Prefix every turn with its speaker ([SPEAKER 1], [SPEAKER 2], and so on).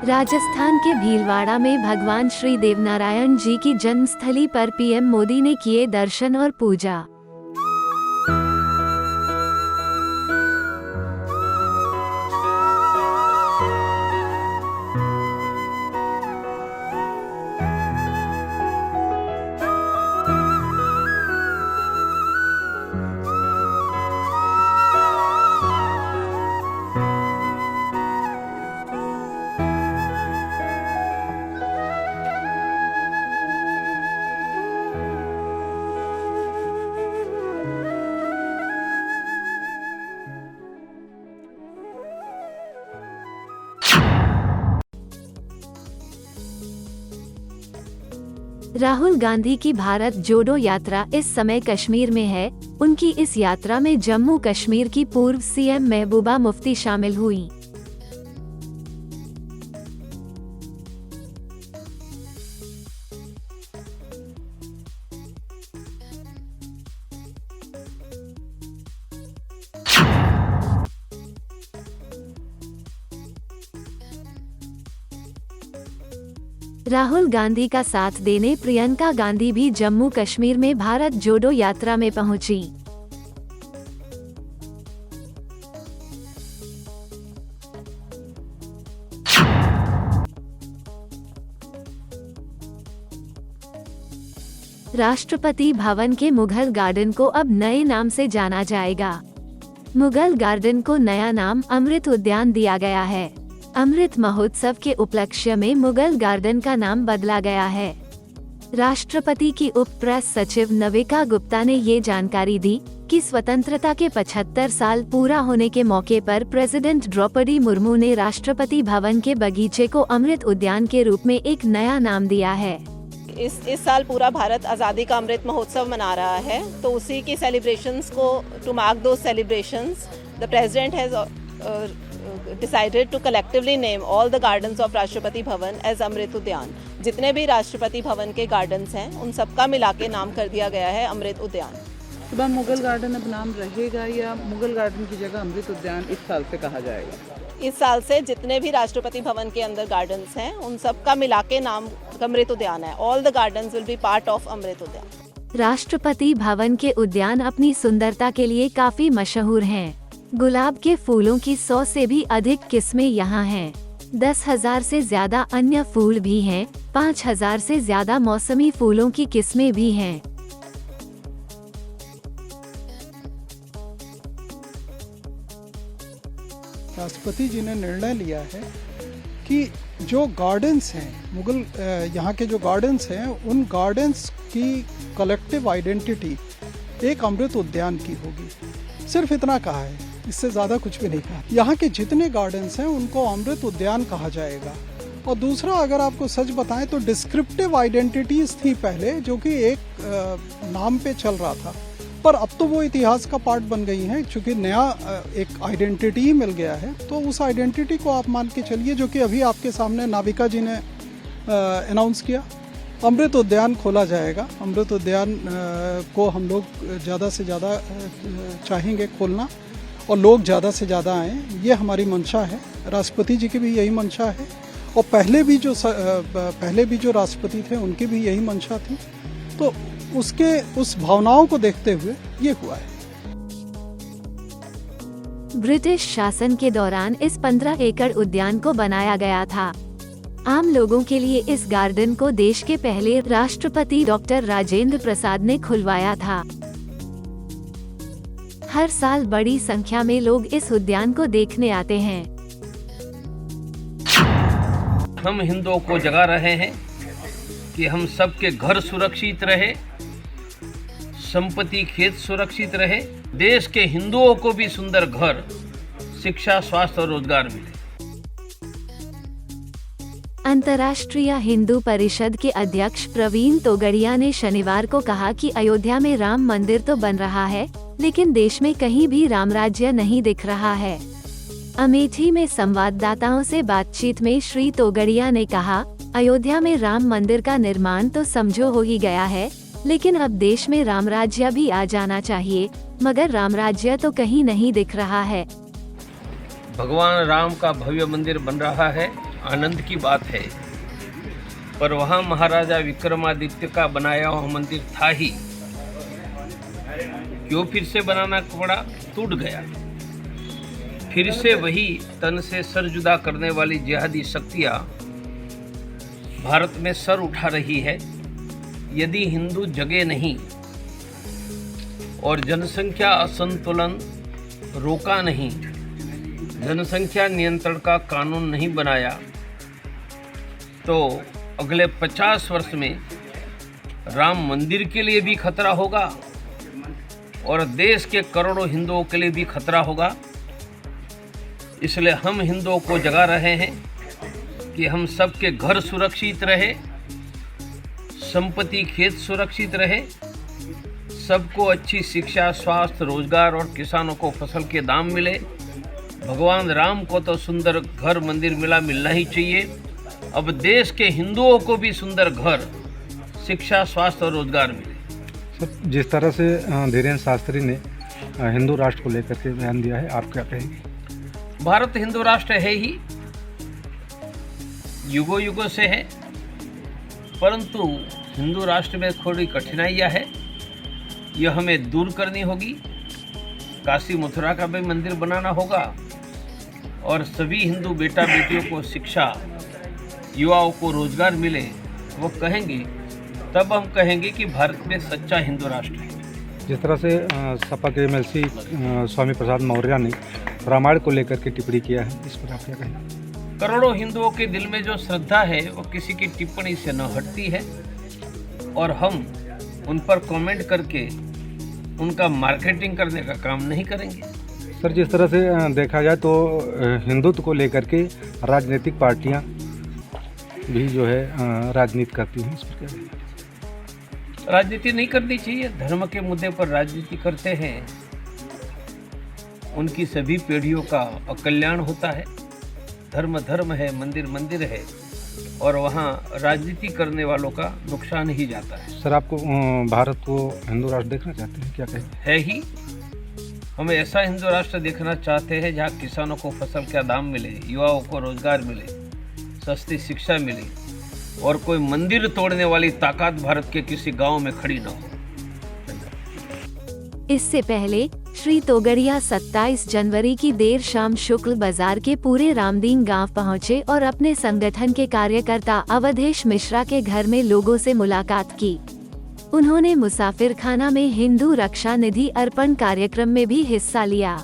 [SPEAKER 1] राजस्थान के भीलवाड़ा में भगवान श्री देवनारायण जी की जन्मस्थली पर पीएम मोदी ने किए दर्शन और पूजा। राहुल गांधी की भारत जोड़ो यात्रा इस समय कश्मीर में है। उनकी इस यात्रा में जम्मू कश्मीर की पूर्व सीएम महबूबा मुफ्ती शामिल हुई। राहुल गांधी का साथ देने प्रियंका गांधी भी जम्मू कश्मीर में भारत जोड़ो यात्रा में पहुंची। राष्ट्रपति भवन के मुगल गार्डन को अब नए नाम से जाना जाएगा। मुगल गार्डन को नया नाम अमृत उद्यान दिया गया है। अमृत महोत्सव के उपलक्ष्य में मुगल गार्डन का नाम बदला गया है। राष्ट्रपति की उप प्रेस सचिव नविका गुप्ता ने ये जानकारी दी कि स्वतंत्रता के 75 साल पूरा होने के मौके पर प्रेसिडेंट द्रौपदी मुर्मू ने राष्ट्रपति भवन के बगीचे को अमृत उद्यान के रूप में एक नया नाम दिया है।
[SPEAKER 2] इस साल पूरा भारत आज़ादी का अमृत महोत्सव मना रहा है, तो उसी की सेलिब्रेशंस को टू मार्क दो celebrations the president has decided to collectively name all the gardens of Rashtrapati Bhavan as अमृत उद्यान। जितने भी राष्ट्रपति भवन के गार्डन्स हैं उन सबका मिला के नाम कर दिया गया है अमृत उद्यान।
[SPEAKER 3] तो मुगल गार्डन अब नाम रहेगा या मुगल गार्डन की जगह अमृत उद्यान इस साल से कहा जाएगा?
[SPEAKER 2] इस साल से जितने भी राष्ट्रपति भवन के अंदर गार्डन्स हैं उन सबका मिला के नाम अमृत उद्यान है। All the gardens will be part of Amrit Udyan.
[SPEAKER 1] Rashtrapati भवन के उद्यान अपनी सुंदरता के लिए काफी मशहूर हैं। गुलाब के फूलों की 100 से भी अधिक किस्में यहाँ हैं। 10,000 से ज्यादा अन्य फूल भी हैं। 5,000 से ज्यादा मौसमी फूलों की किस्में भी हैं।
[SPEAKER 4] राष्ट्रपति जी ने निर्णय लिया है कि जो गार्डन्स हैं यहाँ के जो गार्डन्स हैं उन गार्डन्स की कलेक्टिव आइडेंटिटी एक अमृत उद्यान की होगी। सिर्फ इतना कहा है, इससे ज़्यादा कुछ भी नहीं कहा। यहाँ के जितने गार्डन्स हैं उनको अमृत उद्यान कहा जाएगा। और दूसरा, अगर आपको सच बताएं तो डिस्क्रिप्टिव आइडेंटिटीज़ थी पहले जो कि एक नाम पे चल रहा था, पर अब तो वो इतिहास का पार्ट बन गई हैं। चूँकि नया एक आइडेंटिटी ही मिल गया है तो उस आइडेंटिटी को आप मान के चलिए, जो कि अभी आपके सामने नाविका जी ने अनाउंस किया। अमृत उद्यान खोला जाएगा। अमृत उद्यान को हम लोग ज़्यादा से ज़्यादा चाहेंगे खोलना और लोग ज़्यादा से ज़्यादा आएँ, ये हमारी मंशा है। राष्ट्रपति जी की भी यही मंशा है और पहले भी जो राष्ट्रपति थे उनकी भी यही मंशा थी। तो उस भावनाओं को देखते हुए ये हुआ है।
[SPEAKER 1] ब्रिटिश शासन के दौरान इस 15 एकड़ उद्यान को बनाया गया था। आम लोगों के लिए इस गार्डन को देश के पहले राष्ट्रपति डॉक्टर राजेंद्र प्रसाद ने खुलवाया था। हर साल बड़ी संख्या में लोग इस उद्यान को देखने आते हैं।
[SPEAKER 5] हम हिंदुओं को जगा रहे हैं कि हम सबके घर सुरक्षित रहे, संपत्ति खेत सुरक्षित रहे, देश के हिंदुओं को भी सुंदर घर, शिक्षा, स्वास्थ्य और रोजगार मिले।
[SPEAKER 1] अंतर्राष्ट्रीय हिंदू परिषद के अध्यक्ष प्रवीण तोगड़िया ने शनिवार को कहा कि अयोध्या में राम मंदिर तो बन रहा है, लेकिन देश में कहीं भी राम राज्य नहीं दिख रहा है। अमेठी में संवाददाताओं से बातचीत में श्री तोगड़िया ने कहा, अयोध्या में राम मंदिर का निर्माण तो समझो हो ही गया है, लेकिन अब देश में राम राज्य भी आ जाना चाहिए, मगर राम राज्य तो कहीं नहीं दिख रहा है।
[SPEAKER 5] भगवान राम का भव्य मंदिर बन रहा है। आनंद की बात है, पर वहाँ महाराजा विक्रमादित्य का बनाया हुआ मंदिर था ही, क्यों फिर से बनाना पड़ा? टूट गया। फिर से वही तन से सर जुदा करने वाली जिहादी शक्तियाँ भारत में सर उठा रही है। यदि हिंदू जगे नहीं और जनसंख्या असंतुलन रोका नहीं, जनसंख्या नियंत्रण का कानून नहीं बनाया, तो अगले 50 वर्ष में राम मंदिर के लिए भी खतरा होगा और देश के करोड़ों हिंदुओं के लिए भी खतरा होगा। इसलिए हम हिंदुओं को जगा रहे हैं कि हम सबके घर सुरक्षित रहे, संपत्ति खेत सुरक्षित रहे, सबको अच्छी शिक्षा, स्वास्थ्य, रोजगार और किसानों को फसल के दाम मिले। भगवान राम को तो सुंदर घर मंदिर मिलना ही चाहिए। अब देश के हिंदुओं को भी सुंदर घर, शिक्षा, स्वास्थ्य और रोजगार मिले।
[SPEAKER 6] सर, जिस तरह से धीरेन्द्र शास्त्री ने हिंदू राष्ट्र को लेकर के बयान दिया है, आप क्या कहेंगे?
[SPEAKER 5] भारत हिंदू राष्ट्र है ही, युगों युगों से है, परंतु हिंदू राष्ट्र में थोड़ी कठिनाइयाँ है, यह हमें दूर करनी होगी। काशी मथुरा का भी मंदिर बनाना होगा और सभी हिंदू बेटा बेटियों को शिक्षा, युवाओं को रोजगार मिले। वो कहेंगे, तब हम कहेंगे कि भारत में सच्चा हिंदू राष्ट्र है।
[SPEAKER 6] जिस तरह से सपा के एमएलसी स्वामी प्रसाद मौर्य ने रामायण को लेकर के टिप्पणी किया है, इस पर आप क्या कहेंगे?
[SPEAKER 5] करोड़ों हिंदुओं के दिल में जो श्रद्धा है वो किसी की टिप्पणी से न हटती है और हम उन पर कमेंट करके उनका मार्केटिंग करने का काम नहीं करेंगे।
[SPEAKER 6] सर, जिस तरह से देखा जाए तो हिंदुत्व को लेकर के राजनीतिक पार्टियां भी जो है राजनीति करती हैं, इस पर क्या कहेंगे?
[SPEAKER 5] राजनीति नहीं करनी चाहिए। धर्म के मुद्दे पर राजनीति करते हैं, उनकी सभी पीढ़ियों का अकल्याण होता है। धर्म धर्म है, मंदिर मंदिर है और वहाँ राजनीति करने वालों का नुकसान ही जाता है।
[SPEAKER 6] सर, आपको भारत को हिंदू राष्ट्र देखना चाहते हैं, क्या कहेंगे?
[SPEAKER 5] है ही, हमें ऐसा हिंदू राष्ट्र देखना चाहते हैं जहाँ किसानों को फसल का दाम मिले, युवाओं को रोजगार मिले, सस्ती शिक्षा मिले और कोई मंदिर तोड़ने वाली ताकत भारत के किसी गांव में खड़ी न हो।
[SPEAKER 1] इससे पहले श्री तोगड़िया 27 जनवरी की देर शाम शुक्ल बाजार के पूरे रामदीन गांव पहुंचे और अपने संगठन के कार्यकर्ता अवधेश मिश्रा के घर में लोगों से मुलाकात की। उन्होंने मुसाफिर खाना में हिंदू रक्षा निधि अर्पण कार्यक्रम में भी हिस्सा लिया।